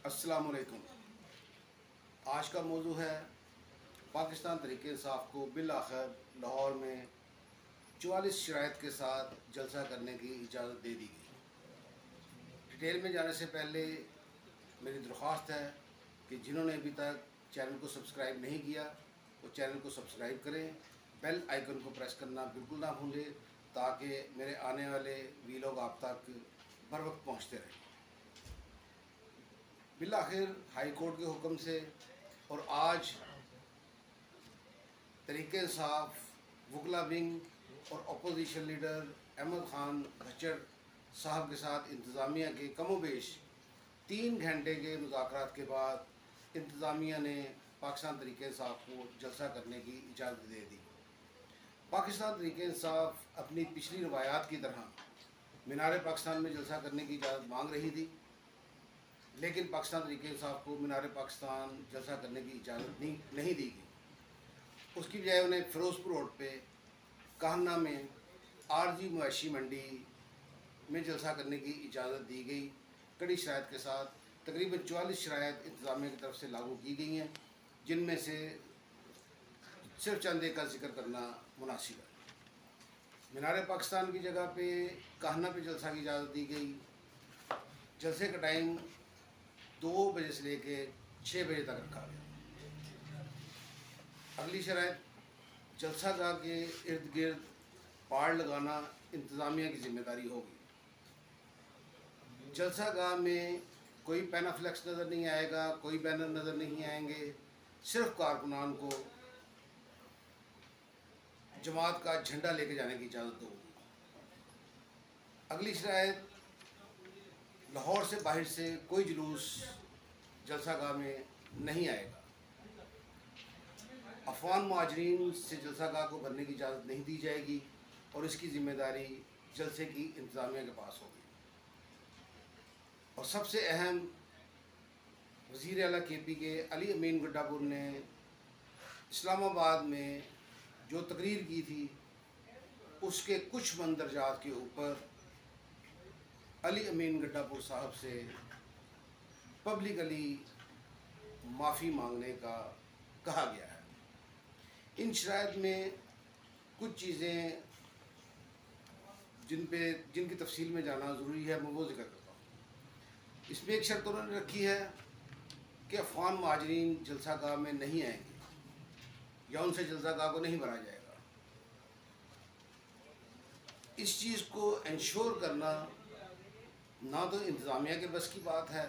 अस्सलाम वालेकुम। आज का मौजू है पाकिस्तान तहरीक-ए-इंसाफ को बिल आखिर लाहौर में 44 शराइत के साथ जलसा करने की इजाज़त दे दी गई। डिटेल में जाने से पहले मेरी दरख्वास्त है कि जिन्होंने अभी तक चैनल को सब्सक्राइब नहीं किया वो चैनल को सब्सक्राइब करें, बेल आइकन को प्रेस करना बिल्कुल ना भूलें ताकि मेरे आने वाले वीलॉग आप तक बर वक्त पहुँचते रहें। बिल आखिर हाई कोर्ट के हुक्म से और आज तहरीक इंसाफ वकला विंग और अपोजिशन लीडर अहमद खान भचर साहब के साथ इंतज़ामिया के कमोबेश 3 घंटे के मुज़ाकरात के बाद इंतज़ामिया ने पाकिस्तान तहरीक इंसाफ को जलसा करने की इजाज़त दे दी। पाकिस्तान तहरीक इंसाफ अपनी पिछली रवायात की तरह मीनार पाकिस्तान में जलसा करने की इजाज़त मांग रही थी, लेकिन पाकिस्तान तहरीक इंसाफ को मीनार पाकिस्तान जलसा करने की इजाज़त नहीं दी गई। उसकी बजाय उन्हें फ़िरोज़पुर रोड पे कहना में आरजी मवेशी मंडी में जलसा करने की इजाज़त दी गई। कड़ी शराइत के साथ तकरीबन 44 शराइत इंतज़ामिया की तरफ से लागू की गई हैं, जिनमें से सिर्फ चंद एक का जिक्र करना मुनासिब है। मीनार पाकिस्तान की जगह पे कहना पे जलसा की इजाज़त दी गई। जलसे का टाइम 2 बजे से लेके 6 बजे तक रखा गया। अगली शराइत जलसा गाह के इर्द गिर्द पाड़ लगाना इंतज़ामिया की जिम्मेदारी होगी। जलसा गाह में कोई पैनाफ्लेक्स नज़र नहीं आएगा, कोई बैनर नज़र नहीं आएंगे, सिर्फ कारकुनान को जमात का झंडा लेके जाने की इजाज़त होगी। अगली शराइत लाहौर से बाहर से कोई जुलूस जलसा गाह में नहीं आएगा। अफगान मुहाजिरीन से जलसा गाह को भरने की इजाज़त नहीं दी जाएगी और इसकी ज़िम्मेदारी जलसे की इंतज़ामिया के पास होगी। और सबसे अहम, वज़ीर आला KP के अली अमीन गड्डापुर ने इस्लामाबाद में जो तकरीर की थी उसके कुछ मंदरजात के ऊपर अली अमीन गड्डापुर साहब से पब्लिकली माफ़ी मांगने का कहा गया है। इन शराइत में कुछ चीज़ें जिनकी तफसील में जाना ज़रूरी है, मैं वो जिक्र करता हूँ। इसमें एक शर्त उन्होंने रखी है कि अफगान मुहाजिरीन जलसा गाह में नहीं आएंगे या उनसे जलसा गाह को नहीं भरा जाएगा। इस चीज़ को इंश्योर करना ना तो इंतज़ामिया के बस की बात है,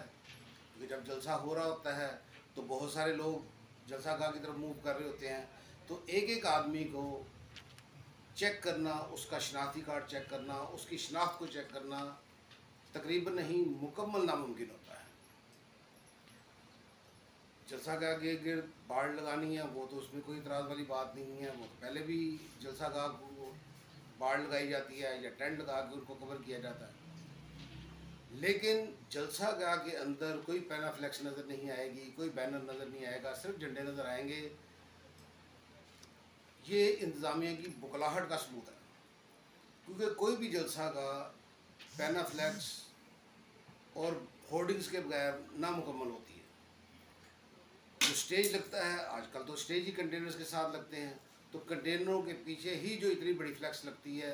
क्योंकि जब जलसा हो रहा होता है तो बहुत सारे लोग जलसा गाह की तरफ मूव कर रहे होते हैं, तो एक एक आदमी को चेक करना, उसका शनाख्ती कार्ड चेक करना, उसकी शनाख्त को चेक करना तकरीबन नहीं मुकम्मल नामुमकिन होता है। जलसा गाह के गिर्द बाड़ लगानी है वो तो उसमें कोई इतराज़ वाली बात नहीं है, वो तो पहले भी जलसा गाह को बाड़ लगाई जाती है या टेंट लगा के उनको कवर किया जाता है। लेकिन जलसा गाह के अंदर कोई पैनाफ्लेक्स नज़र नहीं आएगी, कोई बैनर नज़र नहीं आएगा, सिर्फ झंडे नज़र आएंगे। ये इंतज़ामिया की बुकलाहट का सबूत है, क्योंकि कोई भी जलसा गाह पैनाफ्लेक्स और होर्डिंग्स के बगैर नामुकम्मल होती है। जो स्टेज लगता है, आजकल तो स्टेज ही कंटेनर्स के साथ लगते हैं, तो कंटेनरों के पीछे ही जो इतनी बड़ी फ्लैक्स लगती है,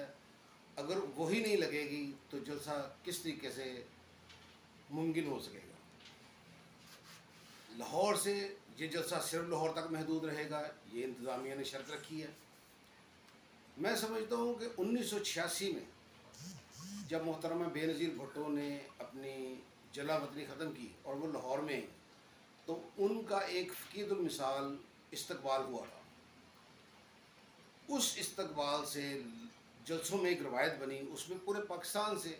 अगर वही नहीं लगेगी तो जलसा किस तरीके से मुमकिन हो सकेगा। लाहौर से ये जलसा सिर्फ लाहौर तक महदूद रहेगा, ये इंतज़ामिया ने शर्त रखी है। मैं समझता हूँ कि 1986 में जब मोहतरमा बेनज़ीर भुट्टो ने अपनी जला वतनी ख़त्म की और वो लाहौर में, तो उनका एक फ़कीदुल मिसाल इस्तकबाल हुआ था। उस इस्तकबाल से जलसों में एक रवायत बनी, उसमें पूरे पाकिस्तान से,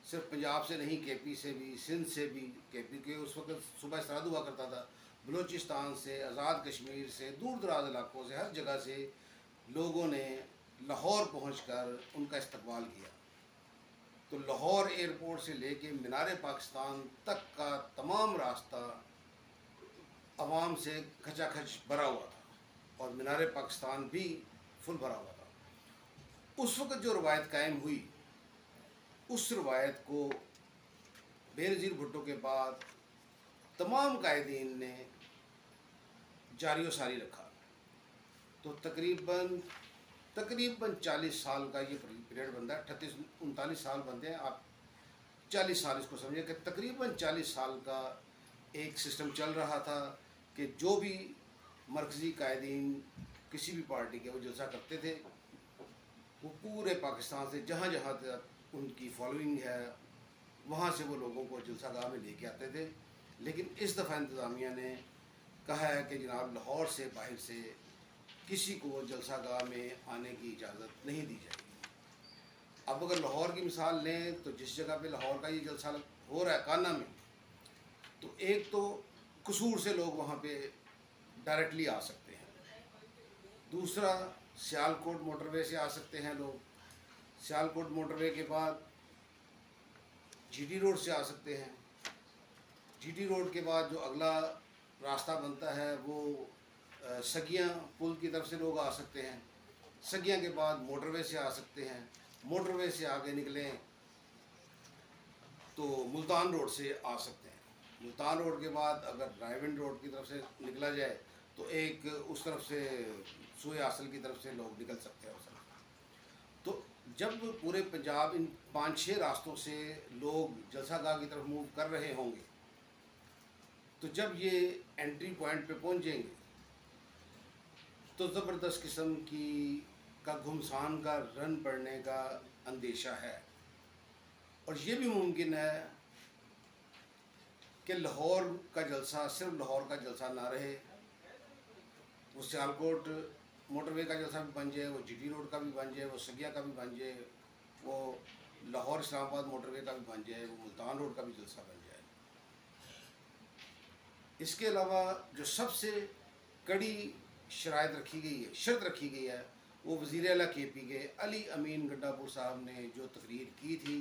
सिर्फ पंजाब से नहीं, KP से भी, सिंध से भी, KP के उस वक्त सुबह इस्ताद हुआ करता था, बलूचिस्तान से, आज़ाद कश्मीर से, दूर दराज इलाकों से, हर जगह से लोगों ने लाहौर पहुंचकर उनका इस्तकबाल किया। तो लाहौर एयरपोर्ट से लेके मीनार पाकिस्तान तक का तमाम रास्ता आवाम से खचाखच भरा हुआ था और मीनार पाकिस्तान भी फुल भरा हुआ था। उस वक्त जो रवायत कायम हुई, उस रवायत को बेनज़ीर भुट्टो के बाद तमाम कायदीन ने जारी व सारी रखा। तो तकरीबन 40 साल का ये पीरियड बनता है। 38-39 साल बनते हैं, आप 40 साल इसको समझें कि तकरीबन 40 साल का एक सिस्टम चल रहा था कि जो भी मरकज़ी कायदीन किसी भी पार्टी के वो जलसा करते थे, वो पूरे पाकिस्तान से जहाँ जहाँ तक उनकी फॉलोइंग है वहाँ से वो लोगों को जलसागाह में लेके आते थे। लेकिन इस दफ़ा इंतज़ामिया ने कहा है कि जनाब लाहौर से बाहर से किसी को जलसागाह में आने की इजाज़त नहीं दी जाएगी। अब अगर लाहौर की मिसाल लें तो जिस जगह पे लाहौर का ये जलसा हो रहा है काना में, तो एक तो कसूर से लोग वहाँ पे डायरेक्टली आ सकते हैं, दूसरा सियालकोट मोटरवे से आ सकते हैं लोग, सियालकोट मोटरवे के बाद जीटी रोड से आ सकते हैं, जीटी रोड के बाद जो अगला रास्ता बनता है वो सगियाँ पुल की तरफ से लोग आ सकते हैं, सगियाँ के बाद मोटरवे से आ सकते हैं, मोटरवे से आगे निकलें तो मुल्तान रोड से आ सकते हैं, मुल्तान रोड के बाद अगर रायविंड रोड की तरफ से निकला जाए तो एक उस तरफ से सूए आसल की तरफ से लोग निकल सकते हैं उस तरफ। तो जब पूरे पंजाब इन 5-6 रास्तों से लोग जलसागाह की तरफ मूव कर रहे होंगे, तो जब ये एंट्री पॉइंट पे पहुंचेंगे तो ज़बरदस्त किस्म की का घुमसान का रन पड़ने का अंदेशा है। और ये भी मुमकिन है कि लाहौर का जलसा सिर्फ लाहौर का जलसा ना रहे, वो सियालकोट मोटरवे का जलसा भी बन जाए, वो जीटी रोड का भी बन जाए, वो सगिया का भी बन जाए, वो लाहौर इस्लामाबाद मोटरवे का भी बन जाए, वो मुल्तान रोड का भी जलसा बन जाए। इसके अलावा जो सबसे कड़ी शराइत रखी गई है, शर्त रखी गई है, वो वज़ीर आला KP के अली अमीन गंडापुर साहब ने जो तकरीर की थी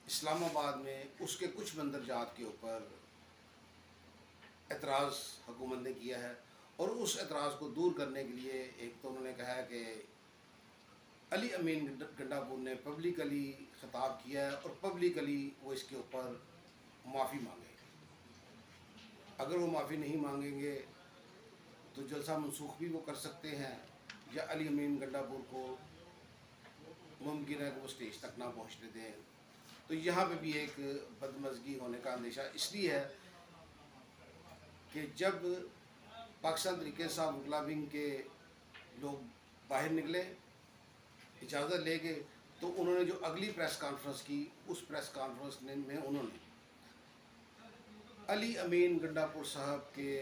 इस्लामाबाद में, उसके कुछ मंदरजात के ऊपर एतराज़ हुकूमत ने किया है। और उस एतराज़ को दूर करने के लिए एक तो उन्होंने कहा है कि अली अमीन गंडापुर ने पब्लिकली ख़िताब किया है और पब्लिकली वो इसके ऊपर माफ़ी मांगे। अगर वो माफ़ी नहीं मांगेंगे तो जलसा मनसूख भी वो कर सकते हैं, या अली अमीन गंडापुर को मुमकिन है कि वो स्टेज तक ना पहुँचने दें। तो यहाँ पे भी एक बदमज़गी होने का अंदेशा इसलिए है कि जब पाकिस्तान तहरीक इंसाफ वकला विंग के लोग बाहर निकले इजाज़त लेके, तो उन्होंने जो अगली प्रेस कॉन्फ्रेंस की, उस प्रेस कॉन्फ्रेंस में उन्होंने अली अमीन गंडापुर साहब के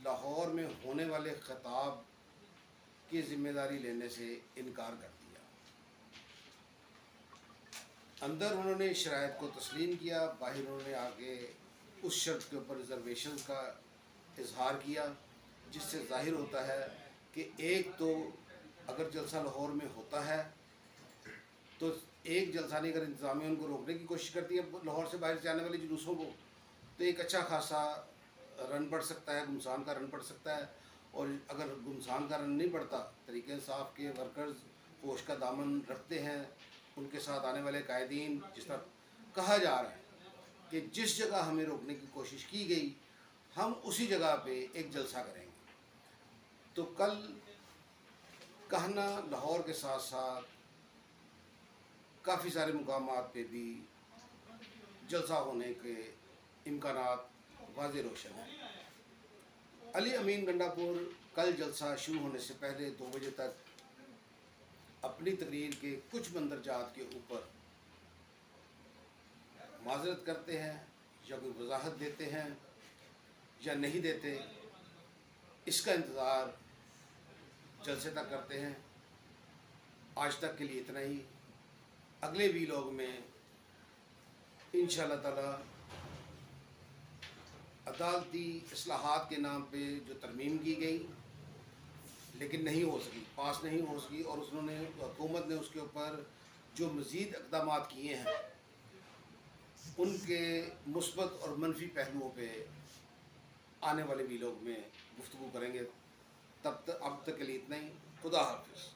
लाहौर में होने वाले ख़िताब की ज़िम्मेदारी लेने से इनकार कर दिया। अंदर उन्होंने शराइत को तस्लीम किया, बाहर उन्होंने आके उस शर्त के ऊपर रिजर्वेशन का इजहार किया, जिससे ज़ाहिर होता है कि एक तो अगर जलसा लाहौर में होता है तो एक जलसा नहीं, अगर इंतज़ामिया उनको रोकने की कोशिश करती है लाहौर से बाहर से आने वाले जुलूसों को, तो एक अच्छा खासा रन पड़ सकता है, गुमसान का रन पड़ सकता है। और अगर गुमसान का रन नहीं पड़ता, तहरीक इंसाफ के वर्कर्स होश का दामन रखते हैं, उनके साथ आने वाले कायदीन, जिस तरह कहा जा रहा है कि जिस जगह हमें रोकने की कोशिश की गई हम उसी जगह पे एक जलसा करेंगे, तो कल कहना लाहौर के साथ साथ काफ़ी सारे मुकामात पे भी जलसा होने के इम्कानात वाज़े रोशन है। अली अमीन गंडापुर कल जलसा शुरू होने से पहले 2 बजे तक अपनी तकरीर के कुछ मंदरजात के ऊपर माजरत करते हैं, या कोई वजाहत देते हैं या नहीं देते, इसका इंतज़ार जलसे तक करते हैं। आज तक के लिए इतना ही। अगले वीलॉग में इंशाअल्लाह ताला अदालती इस्लाहात के नाम पे जो तरमीम की गई लेकिन नहीं हो सकी, पास नहीं हो सकी, और उन्होंने हुकूमत ने उसके ऊपर जो मज़ीद इक़दामात किए हैं उनके मुस्बत और मनफी पहलुओं पे आने वाले वीलॉग में गुफ्तगू करेंगे। अब तक के लिए इतना ही। खुदा हाफिज़।